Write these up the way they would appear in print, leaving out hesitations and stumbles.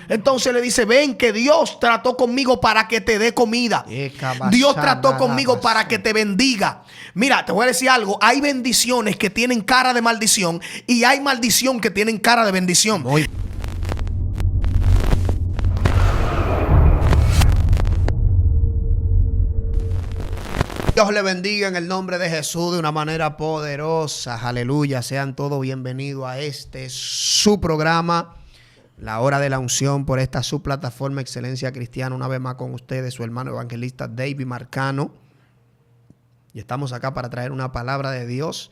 Entonces le dice, ven que Dios trató conmigo para que te dé comida. Dios trató conmigo para que te bendiga. Mira, te voy a decir algo. Hay bendiciones que tienen cara de maldición y hay maldición que tienen cara de bendición. Dios le bendiga en el nombre de Jesús de una manera poderosa. Aleluya. Sean todos bienvenidos a su programa, La Hora de la Unción, por esta su plataforma Excelencia Cristiana. Una vez más con ustedes, su hermano evangelista David Marcano. Y estamos acá para traer una palabra de Dios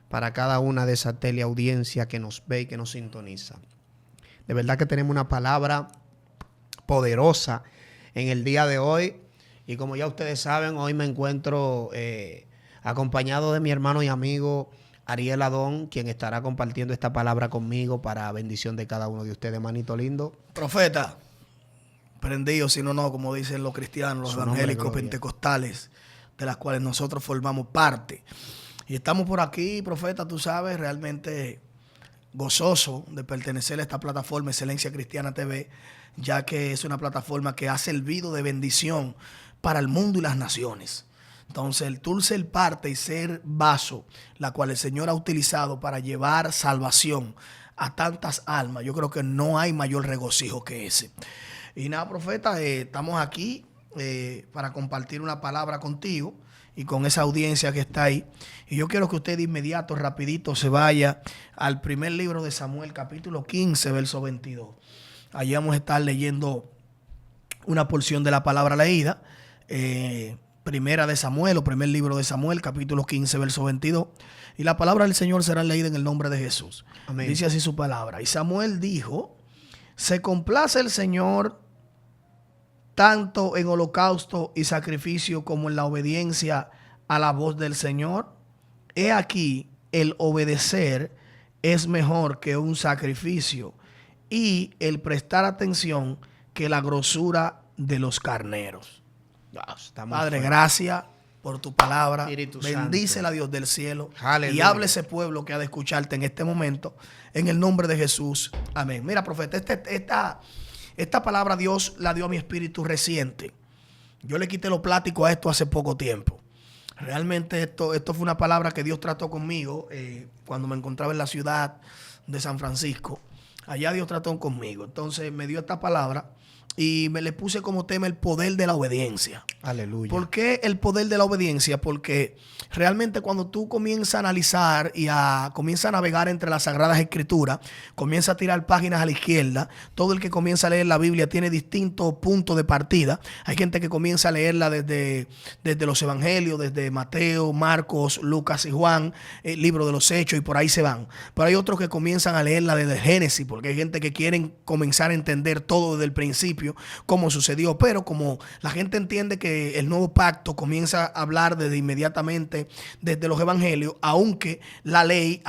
para cada una de esas teleaudiencias que nos ve y que nos sintoniza. De verdad que tenemos una palabra poderosa en el día de hoy. Y como ya ustedes saben, hoy me encuentro acompañado de mi hermano y amigo Ariel Adón, quien estará compartiendo esta palabra conmigo para bendición de cada uno de ustedes, manito lindo. Profeta, prendido, si no, como dicen los cristianos, los evangélicos pentecostales, de las cuales nosotros formamos parte. Y estamos por aquí, profeta, tú sabes, realmente gozoso de pertenecer a esta plataforma Excelencia Cristiana TV, ya que es una plataforma que ha servido de bendición para el mundo y las naciones. Entonces, el tú ser parte y ser vaso, la cual el Señor ha utilizado para llevar salvación a tantas almas, yo creo que no hay mayor regocijo que ese. Y nada, profeta, estamos aquí para compartir una palabra contigo y con esa audiencia que está ahí. Y yo quiero que usted de inmediato, rapidito, se vaya al primer libro de Samuel, capítulo 15, verso 22. Allí vamos a estar leyendo una porción de la palabra leída. Primera de Samuel, o primer libro de Samuel, capítulo 15, verso 22. Y la palabra del Señor será leída en el nombre de Jesús. Amén. Dice así su palabra. Y Samuel dijo: se complace el Señor tanto en holocausto y sacrificio como en la obediencia a la voz del Señor. He aquí, el obedecer es mejor que un sacrificio, y el prestar atención que la grosura de los carneros. Padre, gracias por tu palabra. Bendícela, Dios del cielo. Aleluya. Y hable ese pueblo que ha de escucharte en este momento, en el nombre de Jesús. Amén. Mira, profeta, esta palabra Dios la dio a mi espíritu reciente. Yo le quité lo plático a esto hace poco tiempo. Realmente esto fue una palabra que Dios trató conmigo cuando me encontraba en la ciudad de San Francisco. Allá Dios trató conmigo. Entonces me dio esta palabra y me le puse como tema el poder de la obediencia. Aleluya. ¿Por qué el poder de la obediencia? Porque realmente cuando tú comienzas a analizar y comienzas a navegar entre las Sagradas Escrituras, comienza a tirar páginas a la izquierda, todo el que comienza a leer la Biblia tiene distintos puntos de partida. Hay gente que comienza a leerla desde los Evangelios, desde Mateo, Marcos, Lucas y Juan, el libro de los Hechos, y por ahí se van. Pero hay otros que comienzan a leerla desde Génesis, porque hay gente que quieren comenzar a entender todo desde el principio, cómo sucedió. Pero como la gente entiende que el nuevo pacto comienza a hablar desde inmediatamente desde los evangelios, aunque la ley,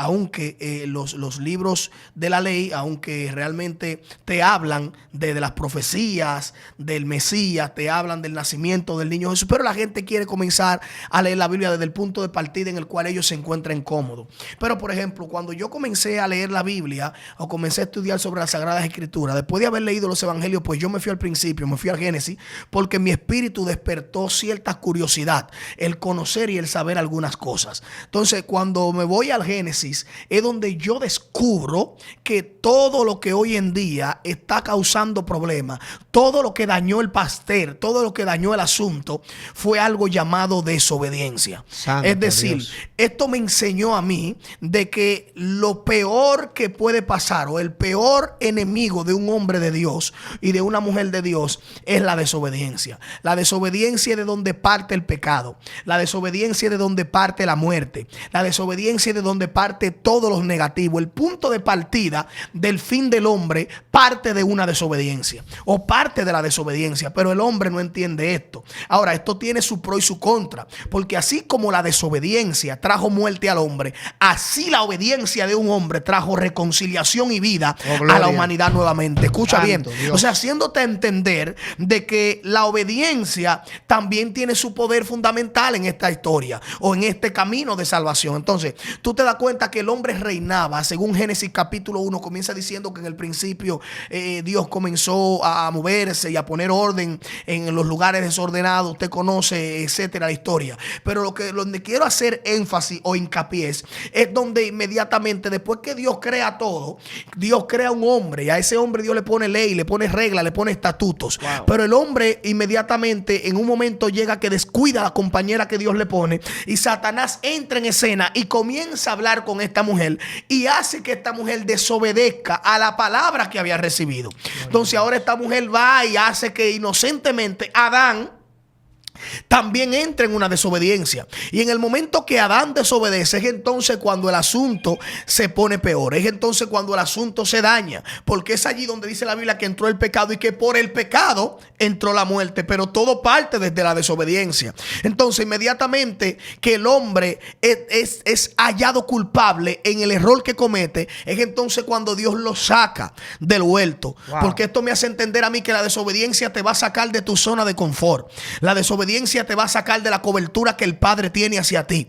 los libros de la ley, aunque realmente te hablan de las profecías del Mesías, te hablan del nacimiento del niño Jesús, pero la gente quiere comenzar a leer la Biblia desde el punto de partida en el cual ellos se encuentran cómodos. Pero por ejemplo, cuando yo comencé a leer la Biblia o comencé a estudiar sobre las Sagradas Escrituras, después de haber leído los evangelios, pues yo me fui al principio, me fui al Génesis, porque mi espíritu despertó cierta curiosidad, el conocer y el saber algunas cosas. Entonces, cuando me voy al Génesis, es donde yo descubro que todo lo que hoy en día está causando problemas, todo lo que dañó el pastel, todo lo que dañó el asunto, fue algo llamado desobediencia. Santo es decir, Dios. Esto me enseñó a mí de que lo peor que puede pasar, o el peor enemigo de un hombre de Dios y de una mujer de Dios, es la desobediencia. La desobediencia es de donde parte el pecado. La desobediencia es de donde parte la muerte. La desobediencia es de donde parte todos los negativos. El punto de partida del fin del hombre parte de una desobediencia, o parte de la desobediencia, pero el hombre no entiende esto. Ahora, esto tiene su pro y su contra, porque así como la desobediencia trajo muerte al hombre, así la obediencia de un hombre trajo reconciliación y vida a la humanidad nuevamente. Escucha bien. Dios. O sea, haciéndote entender de que la obediencia también tiene su poder fundamental en esta historia o en este camino de salvación. Entonces, tú te das cuenta que el hombre reinaba. Según Génesis capítulo 1, comienza diciendo que en el principio Dios comenzó a moverse y a poner orden en los lugares desordenados. Usted conoce, etcétera, la historia. Pero donde quiero hacer énfasis o hincapié es donde inmediatamente después que Dios crea todo, Dios crea un hombre y a ese hombre Dios le pone ley, le pone reglas, le pone estatutos. Wow. Pero el hombre inmediatamente en un momento llega que descuida a la compañera que Dios le pone y Satanás entra en escena y comienza a hablar con esta mujer y hace que esta mujer desobedezca a la palabra que había recibido. Entonces ahora esta mujer va y hace que inocentemente Adán también entra en una desobediencia. Y en el momento que Adán desobedece es entonces cuando el asunto se pone peor. Es entonces cuando el asunto se daña. Porque es allí donde dice la Biblia que entró el pecado y que por el pecado entró la muerte. Pero todo parte desde la desobediencia. Entonces inmediatamente que el hombre es hallado culpable en el error que comete, es entonces cuando Dios lo saca del huerto. Wow. Porque esto me hace entender a mí que la desobediencia te va a sacar de tu zona de confort. La desobediencia te va a sacar de la cobertura que el Padre tiene hacia ti.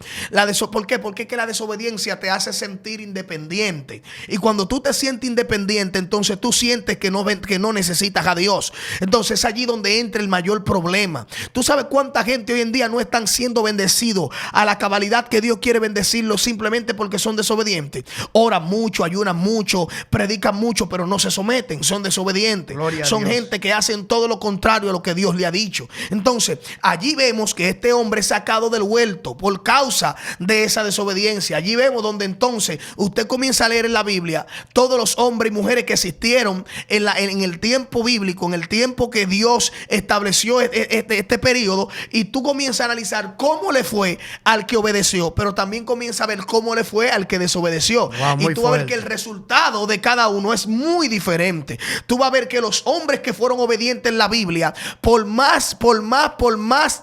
¿Por qué? Porque es que la desobediencia te hace sentir independiente. Y cuando tú te sientes independiente, entonces tú sientes que no necesitas a Dios. Entonces es allí donde entra el mayor problema. ¿Tú sabes cuánta gente hoy en día no están siendo bendecidos a la cabalidad que Dios quiere bendecirlos simplemente porque son desobedientes? Oran mucho, ayunan mucho, predican mucho, pero no se someten, son desobedientes. Son gente que hacen todo lo contrario a lo que Dios le ha dicho. Entonces, allí vemos que este hombre es sacado del huerto por causa de esa desobediencia. Allí vemos donde entonces usted comienza a leer en la Biblia todos los hombres y mujeres que existieron en el tiempo bíblico, en el tiempo que Dios estableció este periodo, y tú comienzas a analizar cómo le fue al que obedeció, pero también comienza a ver cómo le fue al que desobedeció. Wow, y tú vas a ver que el resultado de cada uno es muy diferente. Tú vas a ver que los hombres que fueron obedientes en la Biblia, por más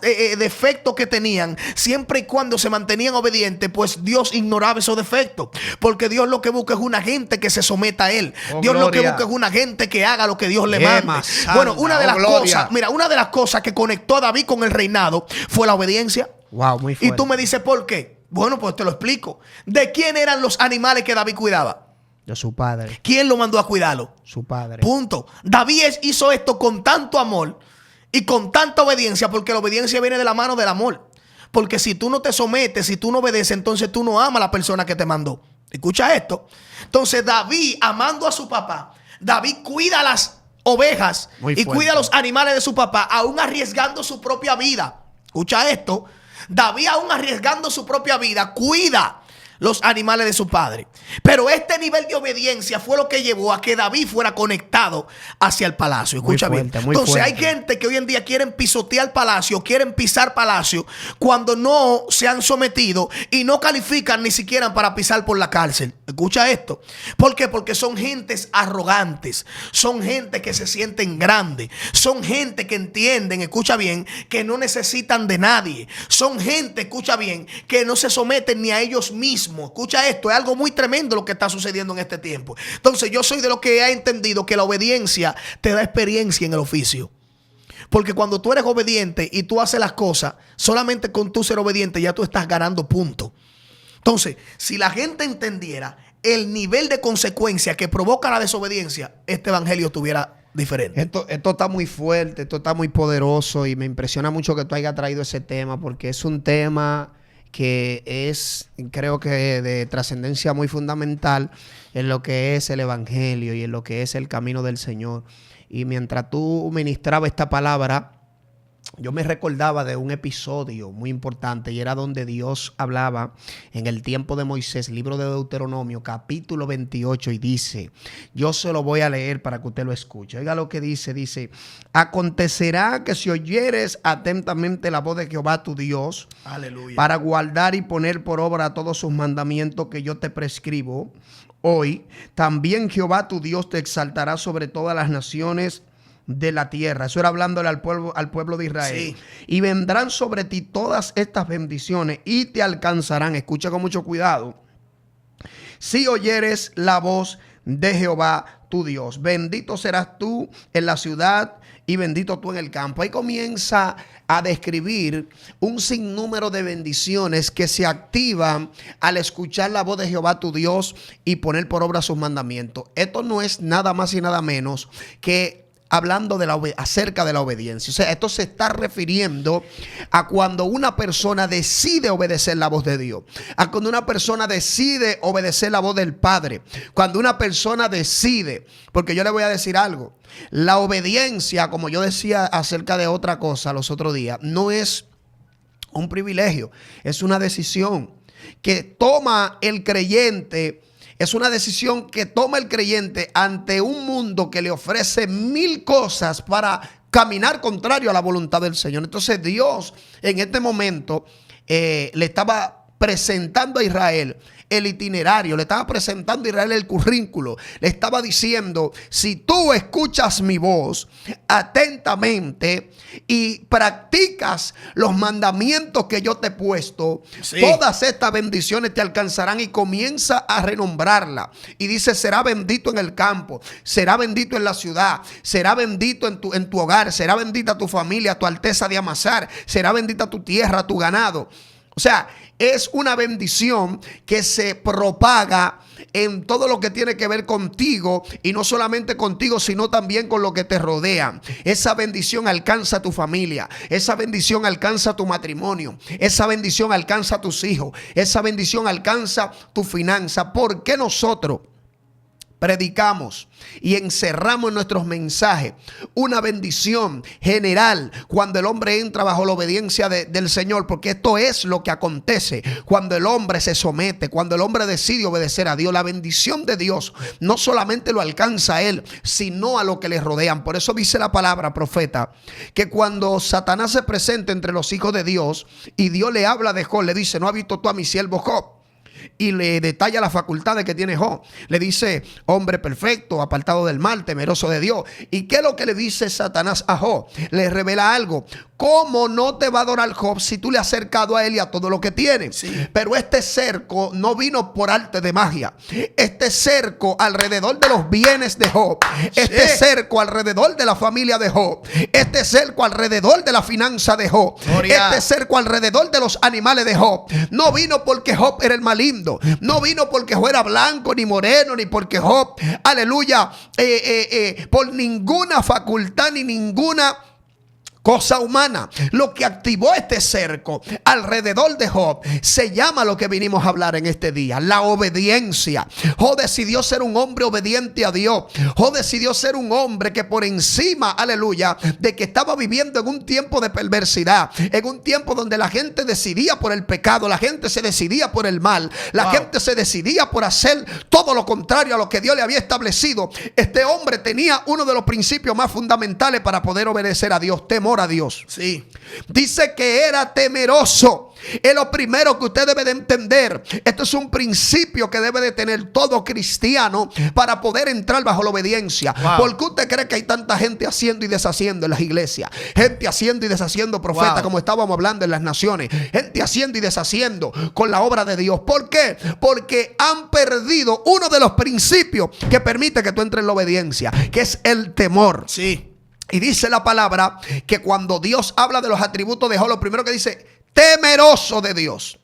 defectos que tenían, siempre y cuando se mantenían obedientes, pues Dios ignoraba esos defectos, porque Dios lo que busca es una gente que se someta a Él. Dios lo que busca es una gente que haga lo que Dios le manda. Bueno, una de las cosas que conectó a David con el reinado fue la obediencia. Wow, muy fuerte. Y tú me dices, ¿por qué? Bueno, pues te lo explico. ¿De quién eran los animales que David cuidaba? De su padre. ¿Quién lo mandó a cuidarlo? Su padre. Punto. David hizo esto con tanto amor y con tanta obediencia, porque la obediencia viene de la mano del amor. Porque si tú no te sometes, si tú no obedeces, entonces tú no amas a la persona que te mandó. Escucha esto. Entonces David, amando a su papá, David cuida las ovejas y cuida los animales de su papá, aún arriesgando su propia vida. Escucha esto. David, aún arriesgando su propia vida, cuida los animales de su padre. Pero este nivel de obediencia fue lo que llevó a que David fuera conectado hacia el palacio. Escucha bien. Entonces hay gente que hoy en día quieren pisotear palacio, quieren pisar palacio, cuando no se han sometido y no califican ni siquiera para pisar por la cárcel. Escucha esto. ¿Por qué? Porque son gentes arrogantes, son gente que se sienten grandes, son gente que entienden, escucha bien, que no necesitan de nadie. Son gente, escucha bien, que no se someten ni a ellos mismos. Escucha esto, es algo muy tremendo lo que está sucediendo en este tiempo. Entonces yo soy de los que ha entendido que la obediencia te da experiencia en el oficio. Porque cuando tú eres obediente y tú haces las cosas, solamente con tú ser obediente ya tú estás ganando puntos. Entonces, si la gente entendiera el nivel de consecuencia que provoca la desobediencia, este evangelio estuviera diferente. Esto está muy fuerte, esto está muy poderoso y me impresiona mucho que tú hayas traído ese tema, porque es un tema que es, creo que de trascendencia muy fundamental en lo que es el evangelio y en lo que es el camino del Señor. Y mientras tú ministrabas esta palabra, yo me recordaba de un episodio muy importante, y era donde Dios hablaba en el tiempo de Moisés, libro de Deuteronomio, capítulo 28, y dice, yo se lo voy a leer para que usted lo escuche. Oiga lo que dice, acontecerá que si oyeres atentamente la voz de Jehová tu Dios, aleluya, para guardar y poner por obra todos sus mandamientos que yo te prescribo hoy, también Jehová tu Dios te exaltará sobre todas las naciones de la tierra. Eso era hablándole al pueblo de Israel. Sí. Y vendrán sobre ti todas estas bendiciones y te alcanzarán. Escucha con mucho cuidado. Si oyeres la voz de Jehová tu Dios. Bendito serás tú en la ciudad y bendito tú en el campo. Ahí comienza a describir un sinnúmero de bendiciones que se activan al escuchar la voz de Jehová tu Dios y poner por obra sus mandamientos. Esto no es nada más y nada menos que hablando acerca de la obediencia. O sea, esto se está refiriendo a cuando una persona decide obedecer la voz de Dios, a cuando una persona decide obedecer la voz del Padre, cuando una persona decide, porque yo le voy a decir algo, la obediencia, como yo decía acerca de otra cosa los otros días, no es un privilegio, es una decisión que toma el creyente. Es una decisión que toma el creyente ante un mundo que le ofrece mil cosas para caminar contrario a la voluntad del Señor. Entonces Dios en este momento le estaba presentando a Israel el itinerario, le estaba presentando a Israel el currículo, le estaba diciendo: si tú escuchas mi voz atentamente y practicas los mandamientos que yo te he puesto, sí, todas estas bendiciones te alcanzarán. Y comienza a renombrarla y dice: será bendito en el campo, será bendito en la ciudad, será bendito en tu hogar, será bendita tu familia, tu alteza de amasar, será bendita tu tierra, tu ganado. O sea, es una bendición que se propaga en todo lo que tiene que ver contigo, y no solamente contigo, sino también con lo que te rodea. Esa bendición alcanza a tu familia, esa bendición alcanza a tu matrimonio, esa bendición alcanza a tus hijos, esa bendición alcanza tu finanza. ¿Por qué nosotros predicamos y encerramos en nuestros mensajes una bendición general cuando el hombre entra bajo la obediencia del Señor? Porque esto es lo que acontece cuando el hombre se somete, cuando el hombre decide obedecer a Dios. La bendición de Dios no solamente lo alcanza a él, sino a lo que le rodean. Por eso dice la palabra, profeta, que cuando Satanás se presenta entre los hijos de Dios y Dios le habla de Job, le dice: ¿no has visto tú a mi siervo Job? Y le detalla las facultades que tiene Job. Le dice: hombre perfecto, apartado del mal, temeroso de Dios. ¿Y qué es lo que le dice Satanás a Job? Le revela algo. ¿Cómo no te va a adorar Job si tú le has acercado a él y a todo lo que tiene? Sí. Pero este cerco no vino por arte de magia. Este cerco alrededor de los bienes de Job, este cerco alrededor de la familia de Job, este cerco alrededor de la finanza de Job, este cerco alrededor de los animales de Job, no vino porque Job era el maligno, no vino porque Job era blanco ni moreno, ni porque Job, aleluya, por ninguna facultad ni ninguna cosa humana. Lo que activó este cerco alrededor de Job se llama lo que vinimos a hablar en este día: la obediencia. Job decidió ser un hombre obediente a Dios. Job decidió ser un hombre que por encima, aleluya, de que estaba viviendo en un tiempo de perversidad, en un tiempo donde la gente decidía por el pecado, la gente se decidía por el mal, la gente se decidía por hacer todo lo contrario a lo que Dios le había establecido. Este hombre tenía uno de los principios más fundamentales para poder obedecer a Dios: temor a Dios. Sí. Dice que era temeroso. Es lo primero que usted debe de entender. Esto es un principio que debe de tener todo cristiano para poder entrar bajo la obediencia. ¿Por qué usted cree que hay tanta gente haciendo y deshaciendo en las iglesias? Gente haciendo y deshaciendo profetas, como estábamos hablando en las naciones. Gente haciendo y deshaciendo con la obra de Dios. ¿Por qué? Porque han perdido uno de los principios que permite que tú entres en la obediencia, que es el temor. Sí. Y dice la palabra que cuando Dios habla de los atributos de Job, lo primero que dice: temeroso de Dios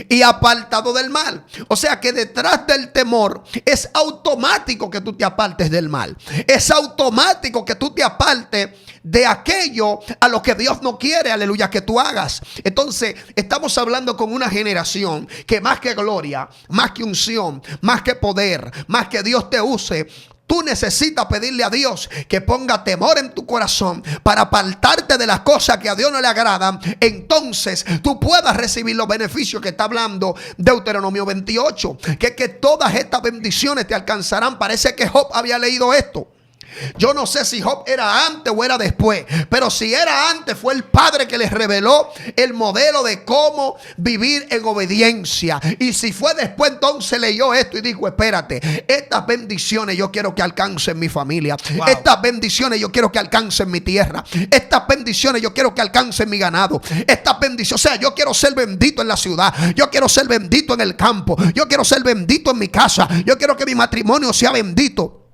y apartado del mal. O sea que detrás del temor es automático que tú te apartes del mal. Es automático que tú te apartes de aquello a lo que Dios no quiere, aleluya, que tú hagas. Entonces estamos hablando con una generación que más que gloria, más que unción, más que poder, más que Dios te use, tú necesitas pedirle a Dios que ponga temor en tu corazón para apartarte de las cosas que a Dios no le agradan. Entonces tú puedas recibir los beneficios que está hablando Deuteronomio 28. Que todas estas bendiciones te alcanzarán. Parece que Job había leído esto. Yo no sé si Job era antes o era después, pero si era antes, fue el Padre que les reveló el modelo de cómo vivir en obediencia. Y si fue después, entonces leyó esto y dijo: espérate, estas bendiciones yo quiero que alcancen mi familia. Estas bendiciones yo quiero que alcancen mi tierra. Estas bendiciones yo quiero que alcancen mi ganado. Estas bendiciones, o sea, yo quiero ser bendito en la ciudad, yo quiero ser bendito en el campo, yo quiero ser bendito en mi casa, yo quiero que mi matrimonio sea bendito.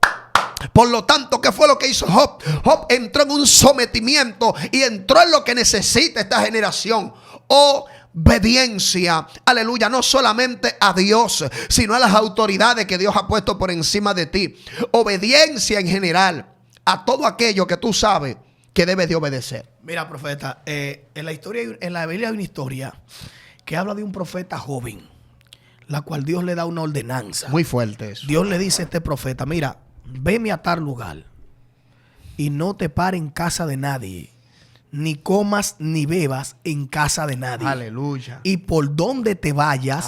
Por lo tanto, ¿qué fue lo que hizo Job? Job entró en un sometimiento y entró en lo que necesita esta generación. Obediencia, aleluya, no solamente a Dios, sino a las autoridades que Dios ha puesto por encima de ti. Obediencia en general a todo aquello que tú sabes que debes de obedecer. Mira, profeta, en la Biblia hay una historia que habla de un profeta joven, la cual Dios le da una ordenanza. Muy fuerte eso. Dios le dice a este profeta, mira, veme a tal lugar y no te pares en casa de nadie, ni comas ni bebas en casa de nadie. Aleluya. Y por donde te vayas,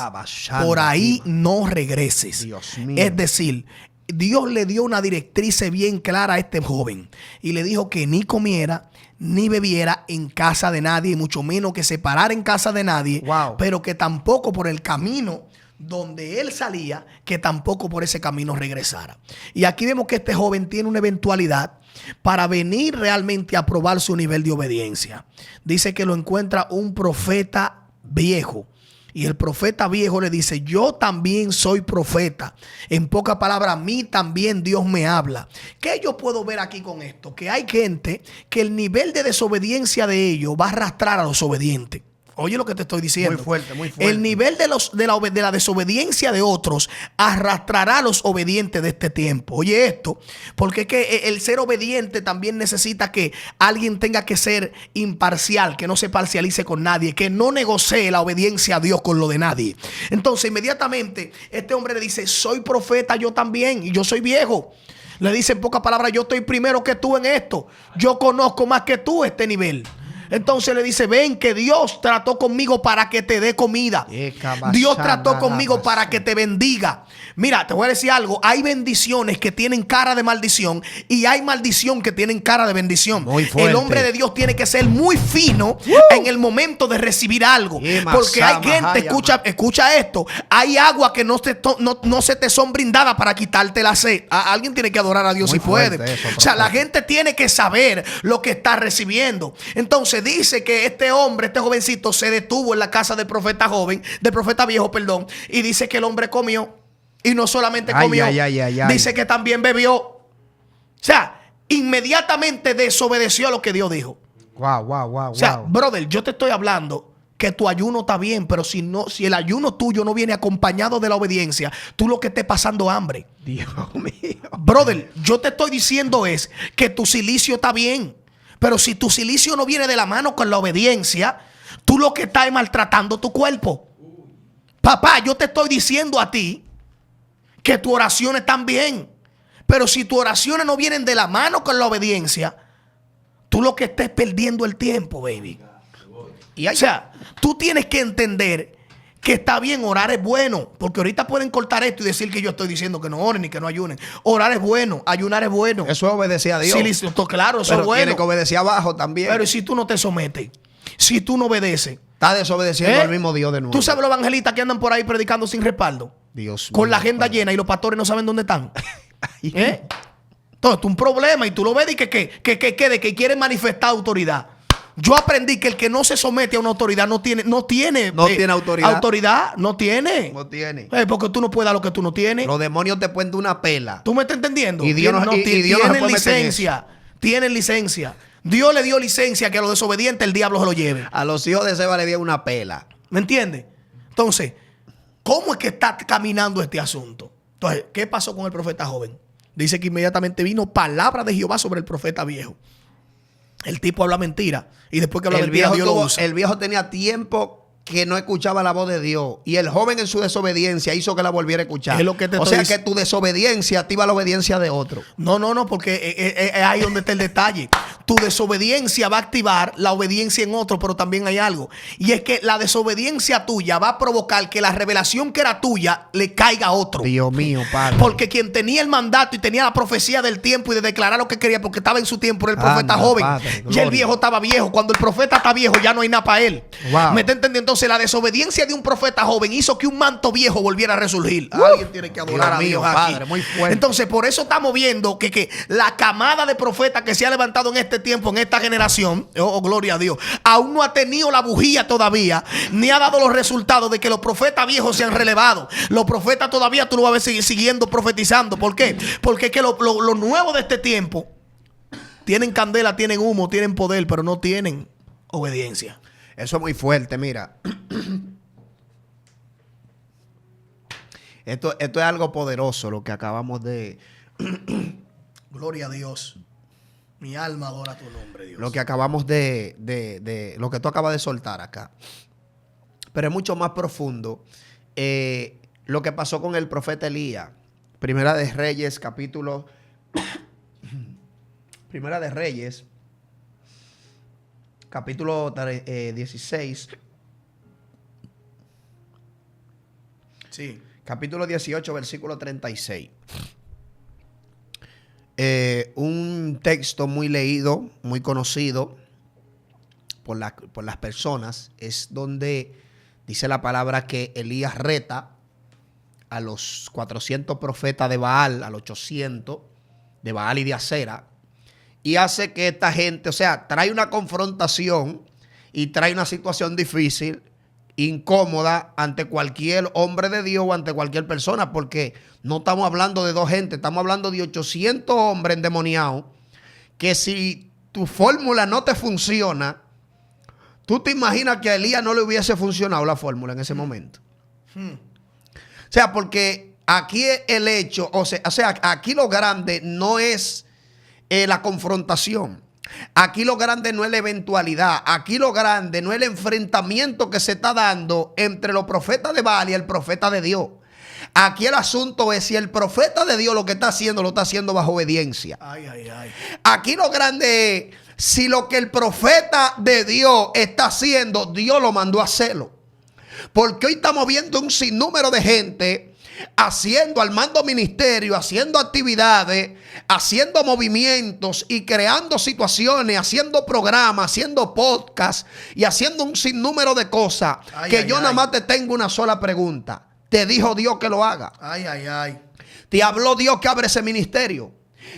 por ahí no regreses. Dios mío. Es decir, Dios le dio una directriz bien clara a este joven y le dijo que ni comiera ni bebiera en casa de nadie, y mucho menos que se parara en casa de nadie, pero que tampoco por el camino donde él salía, que tampoco por ese camino regresara. Y aquí vemos que este joven tiene una eventualidad para venir realmente a probar su nivel de obediencia. Dice que lo encuentra un profeta viejo. Y el profeta viejo le dice, yo también soy profeta. En pocas palabras, a mí también Dios me habla. ¿Qué yo puedo ver aquí con esto? Que hay gente que el nivel de desobediencia de ellos va a arrastrar a los obedientes. Oye lo que te estoy diciendo. Muy fuerte, muy fuerte. El nivel de la desobediencia de otros arrastrará a los obedientes de este tiempo. Oye esto, porque es que el ser obediente también necesita que alguien tenga que ser imparcial, que no se parcialice con nadie, que no negocie la obediencia a Dios con lo de nadie. Entonces inmediatamente este hombre le dice, soy profeta yo también y yo soy viejo. Le dice en pocas palabras, yo estoy primero que tú en esto. Yo conozco más que tú este nivel. Entonces le dice, ven que Dios trató conmigo para que te dé comida. Dios trató conmigo para que te bendiga. Mira, te voy a decir algo. Hay bendiciones que tienen cara de maldición y hay maldición que tienen cara de bendición. El hombre de Dios tiene que ser muy fino en el momento de recibir algo. Porque hay gente, escucha esto. Hay agua que no se te son brindadas para quitarte la sed. Alguien tiene que adorar a Dios si puede. O sea, la gente tiene que saber lo que está recibiendo. Entonces dice que este hombre, este jovencito, se detuvo en la casa del profeta viejo, perdón, y dice que el hombre comió. Y no solamente comió, dice que también bebió. O sea, inmediatamente desobedeció a lo que Dios dijo. O sea, brother, yo te estoy hablando que tu ayuno está bien, pero si el ayuno tuyo no viene acompañado de la obediencia, tú lo que estés pasando hambre. Dios mío. Brother, yo te estoy diciendo es que tu cilicio está bien. Pero si tu cilicio no viene de la mano con la obediencia, tú lo que estás es maltratando tu cuerpo. Papá, yo te estoy diciendo a ti que tus oraciones están bien. Pero si tus oraciones no vienen de la mano con la obediencia, tú lo que estás perdiendo el tiempo, baby. O sea, tú tienes que entender que está bien, orar es bueno. Porque ahorita pueden cortar esto y decir que yo estoy diciendo que no oren ni que no ayunen. Orar es bueno, ayunar es bueno. Eso es obedecer a Dios. Sí, claro, eso pero es bueno. Tiene que obedecer abajo también. Pero si tú no te sometes, si tú no obedeces, está desobedeciendo al mismo Dios de nuevo. Tú sabes los evangelistas que andan por ahí predicando sin respaldo. Dios con mío, la agenda llena y los pastores no saben dónde están. Entonces, es un problema y tú lo ves y que quieren manifestar autoridad. Yo aprendí que el que no se somete a una autoridad no tiene autoridad. Autoridad no tiene. No tiene. Porque tú no puedes dar lo que tú no tienes. Los demonios te pueden dar una pela. ¿Tú me estás entendiendo? Y Dios tienen licencia. Tienen licencia. Dios le dio licencia que a los desobedientes el diablo se lo lleve. A los hijos de Seba le dio una pela. ¿Me entiendes? Entonces, ¿cómo es que está caminando este asunto? Entonces, ¿qué pasó con el profeta joven? Dice que inmediatamente vino palabra de Jehová sobre el profeta viejo. El tipo habla mentira. Y después que habla mentira, Dios lo usa. El viejo tenía tiempo que no escuchaba la voz de Dios. Y el joven en su desobediencia hizo que la volviera a escuchar. Es lo que te o sea que tu desobediencia activa la obediencia de otro. No, porque es ahí donde está el detalle. Tu desobediencia va a activar la obediencia en otro, pero también hay algo. Y es que la desobediencia tuya va a provocar que la revelación que era tuya le caiga a otro. Dios mío, Padre. Porque quien tenía el mandato y tenía la profecía del tiempo y de declarar lo que quería, porque estaba en su tiempo, era el profeta joven. Padre, ya el viejo estaba viejo. Cuando el profeta está viejo, ya no hay nada para él. Wow. ¿Me está entendiendo? Entonces la desobediencia de un profeta joven hizo que un manto viejo volviera a resurgir. Alguien tiene que adorar a Dios aquí. Padre, muy fuerte. Entonces por eso estamos viendo que la camada de profetas que se ha levantado en este tiempo, en esta generación, oh gloria a Dios, aún no ha tenido la bujía todavía, ni ha dado los resultados de que los profetas viejos se han relevado. Los profetas todavía tú lo vas a ver seguir siguiendo profetizando. ¿Por qué? Porque es que lo nuevo de este tiempo tienen candela, tienen humo, tienen poder, pero no tienen obediencia. Eso es muy fuerte, mira. Esto es algo poderoso lo que acabamos de... Gloria a Dios. Mi alma adora tu nombre, Dios. Lo que acabamos lo que tú acabas de soltar acá. Pero es mucho más profundo lo que pasó con el profeta Elías. Primera de Reyes, capítulo... Primera de Reyes, capítulo 16. Sí. Capítulo 18, versículo 36. Un texto muy leído, muy conocido por las personas. Es donde dice la palabra que Elías reta a los 400 profetas de Baal, a los 800 de Baal y de Acera. Y hace que esta gente, o sea, trae una confrontación y trae una situación difícil, incómoda ante cualquier hombre de Dios o ante cualquier persona, porque no estamos hablando de dos gente, estamos hablando de 800 hombres endemoniados, que si tu fórmula no te funciona, tú te imaginas que a Elías no le hubiese funcionado la fórmula en ese momento. O sea, porque aquí el hecho, o sea, aquí lo grande no es la confrontación. Aquí lo grande no es la eventualidad. Aquí lo grande no es el enfrentamiento que se está dando entre los profetas de Baal y el profeta de Dios. Aquí el asunto es si el profeta de Dios lo que está haciendo, lo está haciendo bajo obediencia. Ay, ay, ay. Aquí lo grande es si lo que el profeta de Dios está haciendo, Dios lo mandó a hacerlo. Porque hoy estamos viendo un sinnúmero de gente haciendo, armando ministerio, haciendo actividades, haciendo movimientos y creando situaciones, haciendo programas, haciendo podcasts y haciendo un sinnúmero de cosas. Yo nada más te tengo una sola pregunta. ¿Te dijo Dios que lo haga? Ay, ay, ay. ¿Te habló Dios que abre ese ministerio?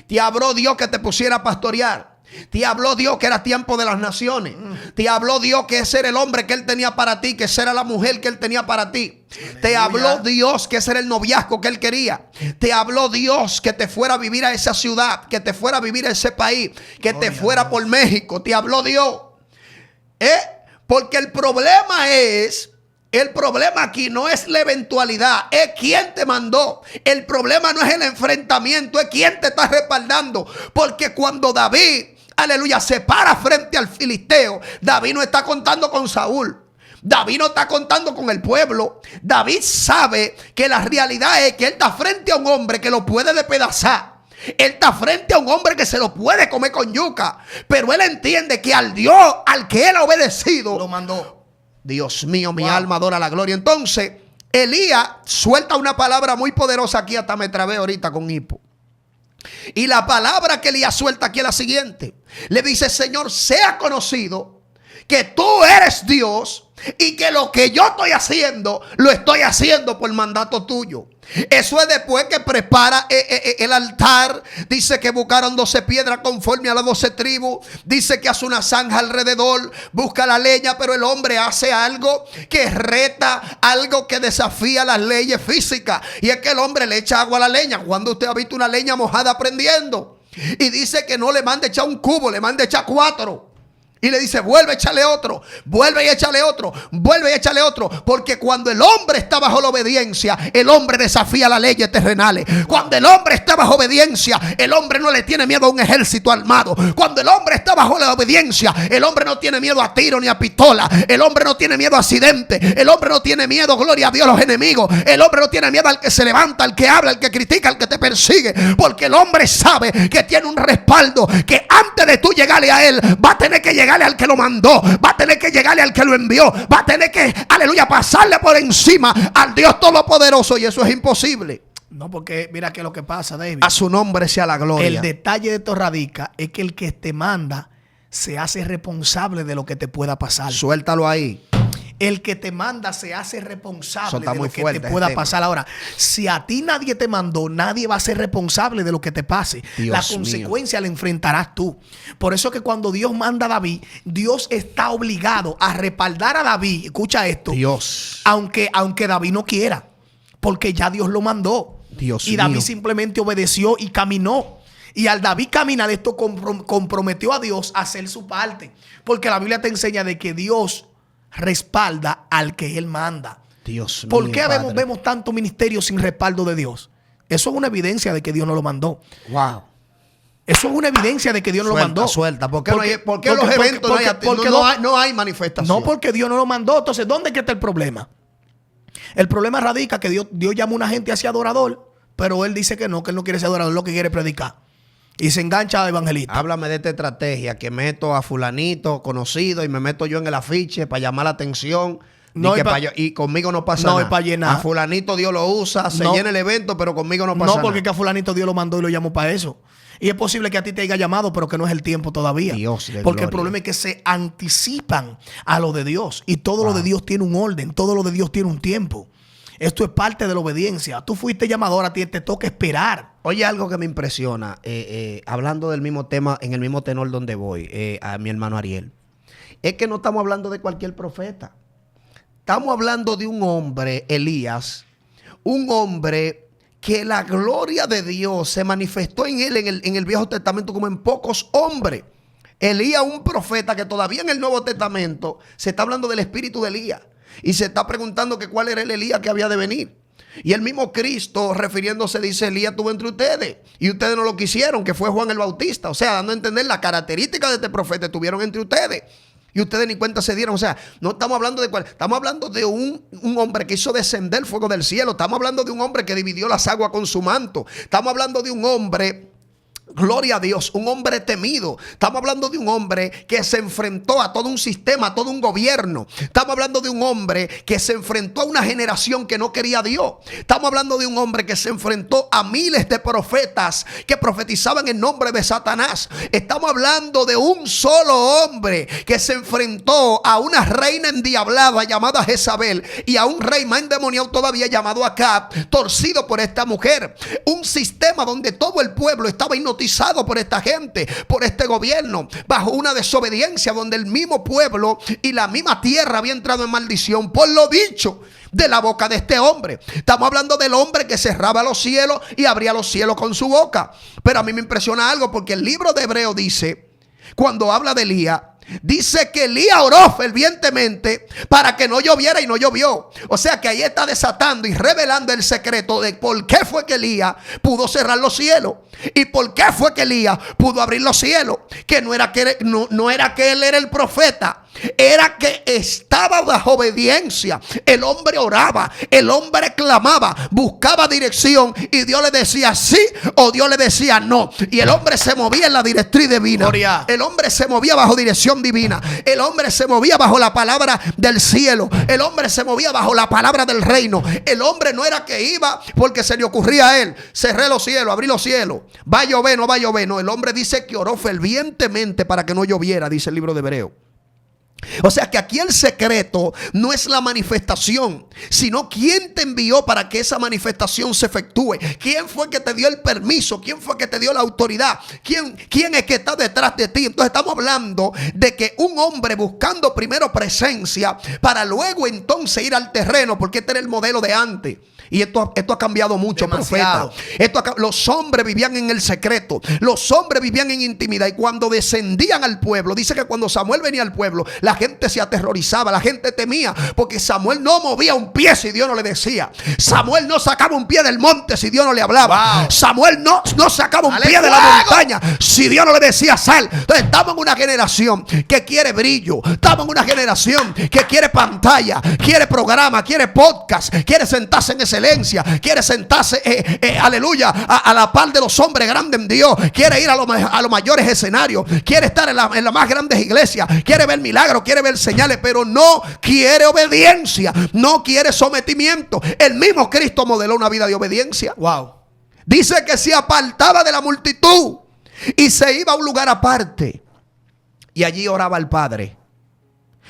¿Te habló Dios que te pusiera a pastorear? Te habló Dios que era tiempo de las naciones. Te habló Dios que ese era el hombre que Él tenía para ti, que esa era la mujer que Él tenía para ti. Aleluya. Te habló Dios que ese era el noviazgo que Él quería. Te habló Dios que te fuera a vivir a esa ciudad, que te fuera a vivir a ese país, que te fuera por México. Te habló Dios. Porque el problema aquí no es la eventualidad, es quién te mandó. El problema no es el enfrentamiento, es quién te está respaldando. Porque cuando David, aleluya, se para frente al filisteo, David no está contando con Saúl. David no está contando con el pueblo. David sabe que la realidad es que él está frente a un hombre que lo puede despedazar. Él está frente a un hombre que se lo puede comer con yuca. Pero él entiende que al Dios al que él ha obedecido, lo mandó. Dios mío, mi alma adora la gloria. Entonces, Elías suelta una palabra muy poderosa aquí, hasta me trabé ahorita con hipo. Y la palabra que Elías suelta aquí es la siguiente. Le dice: Señor, sea conocido que tú eres Dios y que lo que yo estoy haciendo, lo estoy haciendo por mandato tuyo. Eso es después que prepara el altar. Dice que buscaron 12 piedras conforme a las 12 tribus. Dice que hace una zanja alrededor, busca la leña, pero el hombre hace algo que reta, algo que desafía las leyes físicas. Y es que el hombre le echa agua a la leña. Cuando usted ha visto una leña mojada prendiendo, y dice que no le manda echar un cubo, le manda echar 4. Y le dice: vuelve a echarle otro, vuelve y échale otro, vuelve y échale otro. Porque cuando el hombre está bajo la obediencia, el hombre desafía las leyes terrenales. Cuando el hombre está bajo obediencia, el hombre no le tiene miedo a un ejército armado. Cuando el hombre está bajo la obediencia, el hombre no tiene miedo a tiro ni a pistola. El hombre no tiene miedo a accidente. El hombre no tiene miedo, gloria a Dios, a los enemigos. El hombre no tiene miedo al que se levanta, al que habla, al que critica, al que te persigue. Porque el hombre sabe que tiene un respaldo, que antes de tú llegarle a él, va a tener que llegarle al que lo mandó, va a tener que llegarle al que lo envió, va a tener que, aleluya, pasarle por encima al Dios Todopoderoso. Y eso es imposible. No, porque mira que lo que pasa, David. A su nombre sea la gloria. El detalle de esto radica es que el que te manda se hace responsable de lo que te pueda pasar. Suéltalo ahí. El que te manda se hace responsable de lo que fuerte, te pueda pasar. Ahora, si a ti nadie te mandó, nadie va a ser responsable de lo que te pase. Dios la consecuencia la enfrentarás tú. Por eso que cuando Dios manda a David, Dios está obligado a respaldar a David. Escucha esto. Dios. Aunque David no quiera, porque ya Dios lo mandó. Dios y David mío. simplemente obedeció y caminó. Y al David caminar, esto comprometió a Dios a hacer su parte. Porque la Biblia te enseña de que Dios respalda al que Él manda. Dios mío, ¿Por qué vemos tanto ministerio sin respaldo de Dios? Eso es una evidencia de que Dios no lo mandó. Wow. Eso es una evidencia de que Dios no lo mandó. Suelta. ¿Por qué los eventos no hay manifestación? No, porque Dios no lo mandó. Entonces, ¿dónde está el problema? El problema radica que Dios llama a una gente hacia adorador, pero Él dice que no Él no quiere ser adorador, lo que quiere es predicar. Y se engancha a evangelista. Háblame de esta estrategia que meto a fulanito conocido y me meto yo en el afiche para llamar la atención. No, y conmigo no pasa nada. Para llenar. A fulanito Dios lo usa, se llena el evento, pero conmigo no pasa nada. No, porque que a fulanito Dios lo mandó y lo llamó para eso. Y es posible que a ti te haya llamado, pero que no es el tiempo todavía. Porque el problema es que se anticipan a lo de Dios. Y todo lo de Dios tiene un orden. Todo lo de Dios tiene un tiempo. Esto es parte de la obediencia. Tú fuiste llamador, a ti te toca esperar. Oye, algo que me impresiona, hablando del mismo tema, en el mismo tenor donde voy, a mi hermano Ariel, es que no estamos hablando de cualquier profeta. Estamos hablando de un hombre, Elías, un hombre que la gloria de Dios se manifestó en él en el Viejo Testamento como en pocos hombres. Elías, un profeta que todavía en el Nuevo Testamento se está hablando del espíritu de Elías. Y se está preguntando que cuál era el Elías que había de venir. Y el mismo Cristo, refiriéndose, dice: Elías estuvo entre ustedes y ustedes no lo quisieron, que fue Juan el Bautista. O sea, dando a entender las características de este profeta estuvieron entre ustedes y ustedes ni cuenta se dieron. O sea, no estamos hablando de cuál, estamos hablando de un hombre que hizo descender el fuego del cielo. Estamos hablando de un hombre que dividió las aguas con su manto. Estamos hablando de un hombre, gloria a Dios, un hombre temido. Estamos hablando de un hombre que se enfrentó a todo un sistema, a todo un gobierno. Estamos hablando de un hombre que se enfrentó a una generación que no quería a Dios. Estamos hablando de un hombre que se enfrentó a miles de profetas que profetizaban en nombre de Satanás. Estamos hablando de un solo hombre que se enfrentó a una reina endiablada llamada Jezabel y a un rey más endemoniado todavía llamado Acab, torcido por esta mujer. Un sistema donde todo el pueblo estaba hipnotizado por esta gente, por este gobierno, bajo una desobediencia donde el mismo pueblo y la misma tierra había entrado en maldición por lo dicho de la boca de este hombre. Estamos hablando del hombre que cerraba los cielos y abría los cielos con su boca. Pero a mí me impresiona algo, porque el libro de Hebreo dice, cuando habla de Elías, dice que Elías oró fervientemente para que no lloviera y no llovió. O sea que ahí está desatando y revelando el secreto de por qué fue que Elías pudo cerrar los cielos y por qué fue que Elías pudo abrir los cielos. Que no era que él era el profeta, era que estaba bajo obediencia. El hombre oraba, el hombre clamaba, buscaba dirección y Dios le decía sí o Dios le decía no. Y el hombre se movía en la directriz divina. Gloria. El hombre se movía bajo dirección divina. El hombre se movía bajo la palabra del cielo. El hombre se movía bajo la palabra del reino. El hombre no era que iba porque se le ocurría a él: cerré los cielos, abrí los cielos, va a llover, no va a llover. No, el hombre dice que oró fervientemente para que no lloviera, dice el libro de Hebreo. O sea que aquí el secreto no es la manifestación, sino quién te envió para que esa manifestación se efectúe. ¿Quién fue que te dio el permiso? ¿Quién fue que te dio la autoridad? ¿Quién es que está detrás de ti? Entonces estamos hablando de que un hombre buscando primero presencia para luego entonces ir al terreno, porque este era el modelo de antes. Y esto ha cambiado mucho, demasiado. Profeta. Los hombres vivían en el secreto. Los hombres vivían en intimidad. Y cuando descendían al pueblo, dice que cuando Samuel venía al pueblo, la gente se aterrorizaba, la gente temía, porque Samuel no movía un pie si Dios no le decía. Samuel no sacaba un pie del monte si Dios no le hablaba. Wow. Samuel no sacaba un pie de la montaña si Dios no le decía sal. Entonces estamos en una generación que quiere brillo. Estamos en una generación que quiere pantalla, quiere programa, quiere podcast, quiere sentarse en ese quiere sentarse, aleluya, a la par de los hombres grandes en Dios. Quiere ir a los mayores escenarios. Quiere estar en las más grandes iglesias. Quiere ver milagros, quiere ver señales, pero no quiere obediencia. No quiere sometimiento. El mismo Cristo modeló una vida de obediencia. Wow. Dice que se apartaba de la multitud y se iba a un lugar aparte. Y allí oraba al Padre.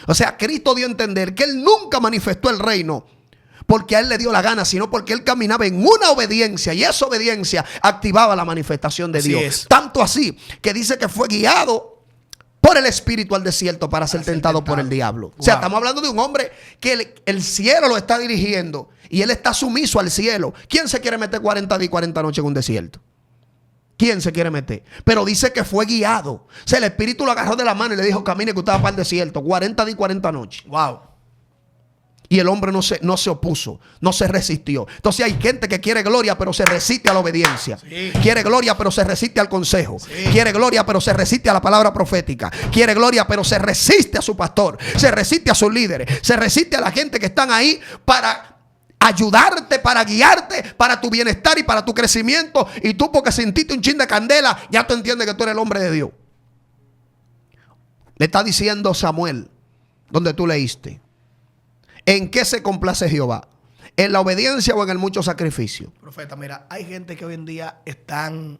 O sea, Cristo dio a entender que Él nunca manifestó el reino porque a Él le dio la gana, sino porque Él caminaba en una obediencia, y esa obediencia activaba la manifestación de Dios. Tanto así que dice que fue guiado por el Espíritu al desierto para ser tentado por el diablo. O sea, estamos hablando de un hombre que el cielo lo está dirigiendo y él está sumiso al cielo. ¿Quién se quiere meter 40 días y 40 noches en un desierto? ¿Quién se quiere meter? Pero dice que fue guiado. O sea, el Espíritu lo agarró de la mano y le dijo: camine que usted va para el desierto. 40 días y 40 noches. Wow. Y el hombre no se opuso, no se resistió. Entonces hay gente que quiere gloria pero se resiste a la obediencia. Sí. Quiere gloria pero se resiste al consejo. Sí. Quiere gloria pero se resiste a la palabra profética. Quiere gloria pero se resiste a su pastor. Se resiste a sus líderes. Se resiste a la gente que están ahí para ayudarte, para guiarte, para tu bienestar y para tu crecimiento. Y tú, porque sentiste un chin de candela, ya tú entiendes que tú eres el hombre de Dios. Le está diciendo Samuel, donde tú leíste: ¿en qué se complace Jehová? ¿En la obediencia o en el mucho sacrificio? Profeta, mira, hay gente que hoy en día están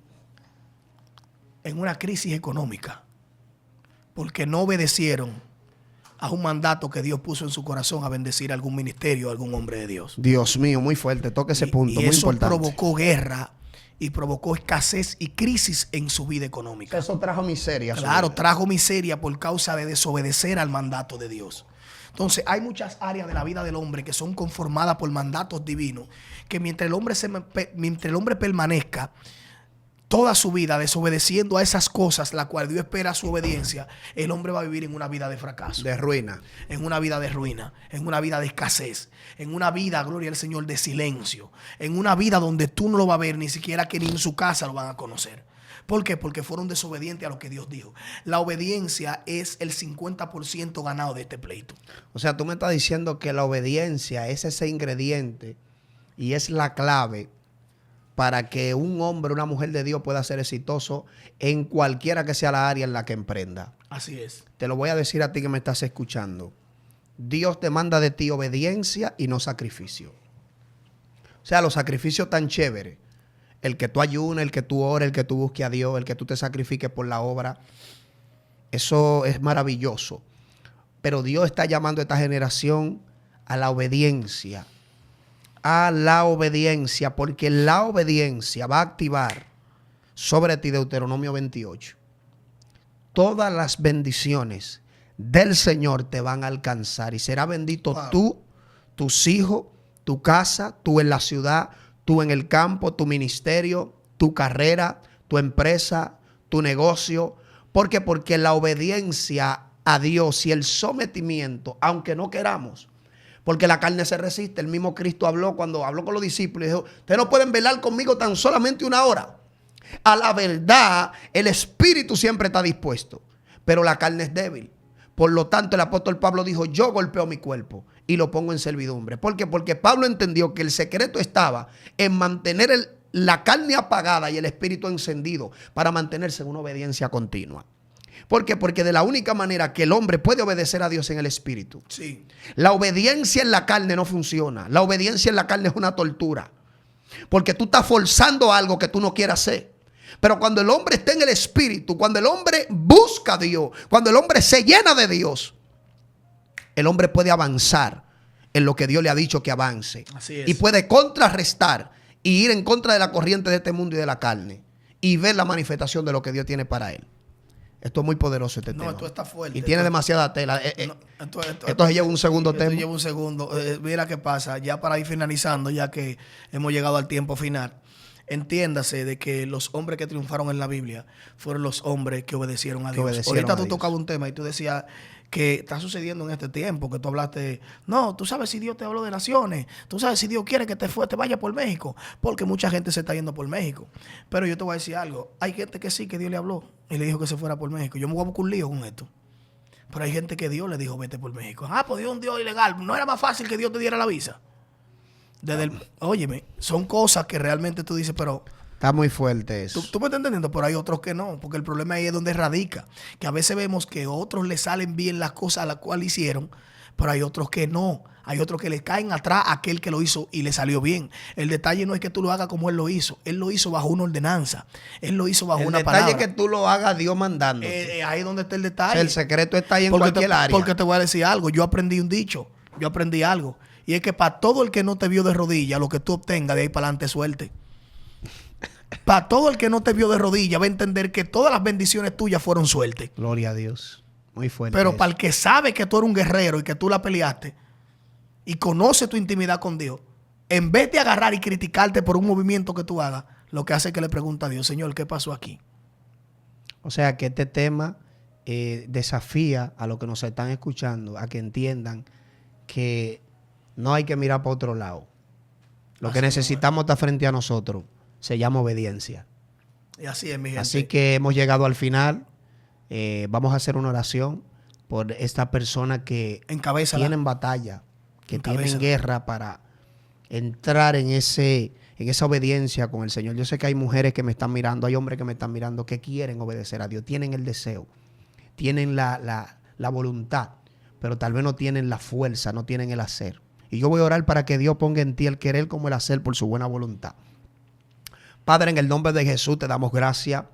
en una crisis económica porque no obedecieron a un mandato que Dios puso en su corazón a bendecir a algún ministerio, a algún hombre de Dios. Dios mío, muy fuerte, toca ese punto, muy importante. Eso provocó guerra y provocó escasez y crisis en su vida económica. Eso trajo miseria. Claro, trajo miseria por causa de desobedecer al mandato de Dios. Entonces, hay muchas áreas de la vida del hombre que son conformadas por mandatos divinos, que mientras el hombre permanezca toda su vida desobedeciendo a esas cosas, la cual Dios espera su obediencia, el hombre va a vivir en una vida de fracaso. De ruina. En una vida de ruina, en una vida de escasez, en una vida, gloria al Señor, de silencio, en una vida donde tú no lo vas a ver, ni siquiera que ni en su casa lo van a conocer. ¿Por qué? Porque fueron desobedientes a lo que Dios dijo. La obediencia es el 50% ganado de este pleito. O sea, tú me estás diciendo que la obediencia es ese ingrediente y es la clave para que un hombre, una mujer de Dios pueda ser exitoso en cualquiera que sea la área en la que emprenda. Así es. Te lo voy a decir a ti que me estás escuchando. Dios demanda de ti obediencia y no sacrificio. O sea, los sacrificios tan chéveres, el que tú ayunes, el que tú ores, el que tú busques a Dios, el que tú te sacrifiques por la obra, eso es maravilloso. Pero Dios está llamando a esta generación a la obediencia. A la obediencia, porque la obediencia va a activar sobre ti, Deuteronomio 28. Todas las bendiciones del Señor te van a alcanzar y será bendito tú, tus hijos, tu casa, tú en la ciudad, tú en el campo, tu ministerio, tu carrera, tu empresa, tu negocio. ¿Por qué? Porque la obediencia a Dios y el sometimiento, aunque no queramos, porque la carne se resiste. El mismo Cristo habló cuando habló con los discípulos y dijo: ustedes no pueden velar conmigo tan solamente una hora. A la verdad, el espíritu siempre está dispuesto, pero la carne es débil. Por lo tanto, el apóstol Pablo dijo: yo golpeo mi cuerpo y lo pongo en servidumbre. ¿Por qué? Porque Pablo entendió que el secreto estaba en mantener la carne apagada y el espíritu encendido para mantenerse en una obediencia continua. ¿Por qué? Porque de la única manera que el hombre puede obedecer a Dios en el espíritu. Sí. La obediencia en la carne no funciona. La obediencia en la carne es una tortura. Porque tú estás forzando algo que tú no quieras hacer. Pero cuando el hombre está en el espíritu, cuando el hombre busca a Dios, cuando el hombre se llena de Dios, el hombre puede avanzar en lo que Dios le ha dicho que avance. Así es. Y puede contrarrestar y ir en contra de la corriente de este mundo y de la carne. Y ver la manifestación de lo que Dios tiene para él. Esto es muy poderoso este tema. No, esto está fuerte. Y tiene demasiada tela. Esto se lleva un segundo tema. Esto lleva un segundo. Mira qué pasa. Ya para ir finalizando, ya que hemos llegado al tiempo final. Entiéndase de que los hombres que triunfaron en la Biblia fueron los hombres que obedecieron a Dios. Ahorita tú tocabas un tema y tú decías que está sucediendo en este tiempo, que tú hablaste, no, tú sabes si Dios te habló de naciones, tú sabes si Dios quiere que te vaya por México, porque mucha gente se está yendo por México. Pero yo te voy a decir algo, hay gente que sí, que Dios le habló y le dijo que se fuera por México. Yo me voy a buscar un lío con esto. Pero hay gente que Dios le dijo, vete por México. Ah, pues Dios es un Dios ilegal. ¿No era más fácil que Dios te diera la visa? Óyeme, son cosas que realmente tú dices, pero... Está muy fuerte eso. Tú me estás entendiendo, pero hay otros que no, porque el problema ahí es donde radica. Que a veces vemos que a otros les salen bien las cosas a las cuales hicieron, pero hay otros que no. Hay otros que le caen atrás a aquel que lo hizo y le salió bien. El detalle no es que tú lo hagas como él lo hizo. Él lo hizo bajo una ordenanza. Él lo hizo bajo una palabra. El detalle es que tú lo hagas Dios mandando. Ahí es donde está el detalle. O sea, el secreto está ahí en cualquier área. Porque te voy a decir algo. Yo aprendí un dicho. Yo aprendí algo. Y es que para todo el que no te vio de rodillas, lo que tú obtengas de ahí para adelante es suerte. Para todo el que no te vio de rodillas, va a entender que todas las bendiciones tuyas fueron suerte. Gloria a Dios. Muy fuerte. Pero para el que sabe que tú eres un guerrero y que tú la peleaste y conoce tu intimidad con Dios, en vez de agarrar y criticarte por un movimiento que tú hagas, lo que hace es que le pregunta a Dios, Señor, ¿qué pasó aquí? O sea, que este tema desafía a los que nos están escuchando a que entiendan que no hay que mirar para otro lado. Lo que necesitamos está frente a nosotros. Se llama obediencia. Y así es, mi gente. Así que hemos llegado al final. Vamos a hacer una oración por esta persona que tienen batalla, que tienen guerra para entrar en esa obediencia con el Señor. Yo sé que hay mujeres que me están mirando, hay hombres que me están mirando que quieren obedecer a Dios, tienen el deseo, tienen la voluntad, pero tal vez no tienen la fuerza, no tienen el hacer. Y yo voy a orar para que Dios ponga en ti el querer como el hacer por su buena voluntad. Padre, en el nombre de Jesús te damos gracias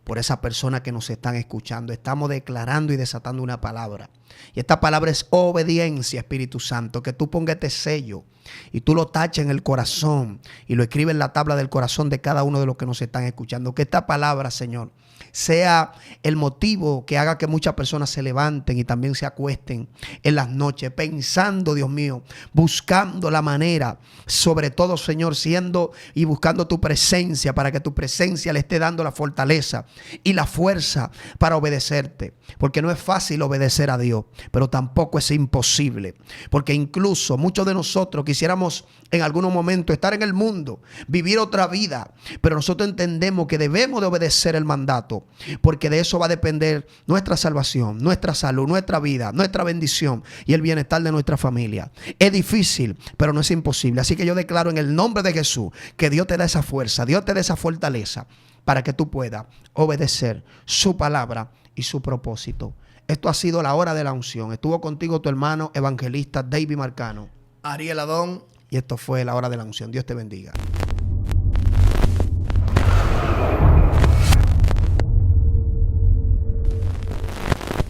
por esa persona que nos están escuchando. Estamos declarando y desatando una palabra. Y esta palabra es obediencia, Espíritu Santo. Que tú pongas este sello y tú lo taches en el corazón y lo escribes en la tabla del corazón de cada uno de los que nos están escuchando. Que esta palabra, Señor, sea el motivo que haga que muchas personas se levanten y también se acuesten en las noches pensando, Dios mío, buscando la manera, sobre todo, Señor, siendo y buscando tu presencia, para que tu presencia le esté dando la fortaleza y la fuerza para obedecerte, porque no es fácil obedecer a Dios, pero tampoco es imposible, porque incluso muchos de nosotros quisiéramos en algunos momentos estar en el mundo, vivir otra vida, pero nosotros entendemos que debemos de obedecer el mandato, porque de eso va a depender nuestra salvación, nuestra salud, nuestra vida, nuestra bendición y el bienestar de nuestra familia. Es difícil, pero no es imposible. Así que yo declaro en el nombre de Jesús que Dios te da esa fuerza, Dios te da esa fortaleza para que tú puedas obedecer su palabra y su propósito. Esto ha sido la hora de la unción. Estuvo contigo tu hermano evangelista David Marcano, Ariel Adón. Y esto fue la hora de la unción. Dios te bendiga.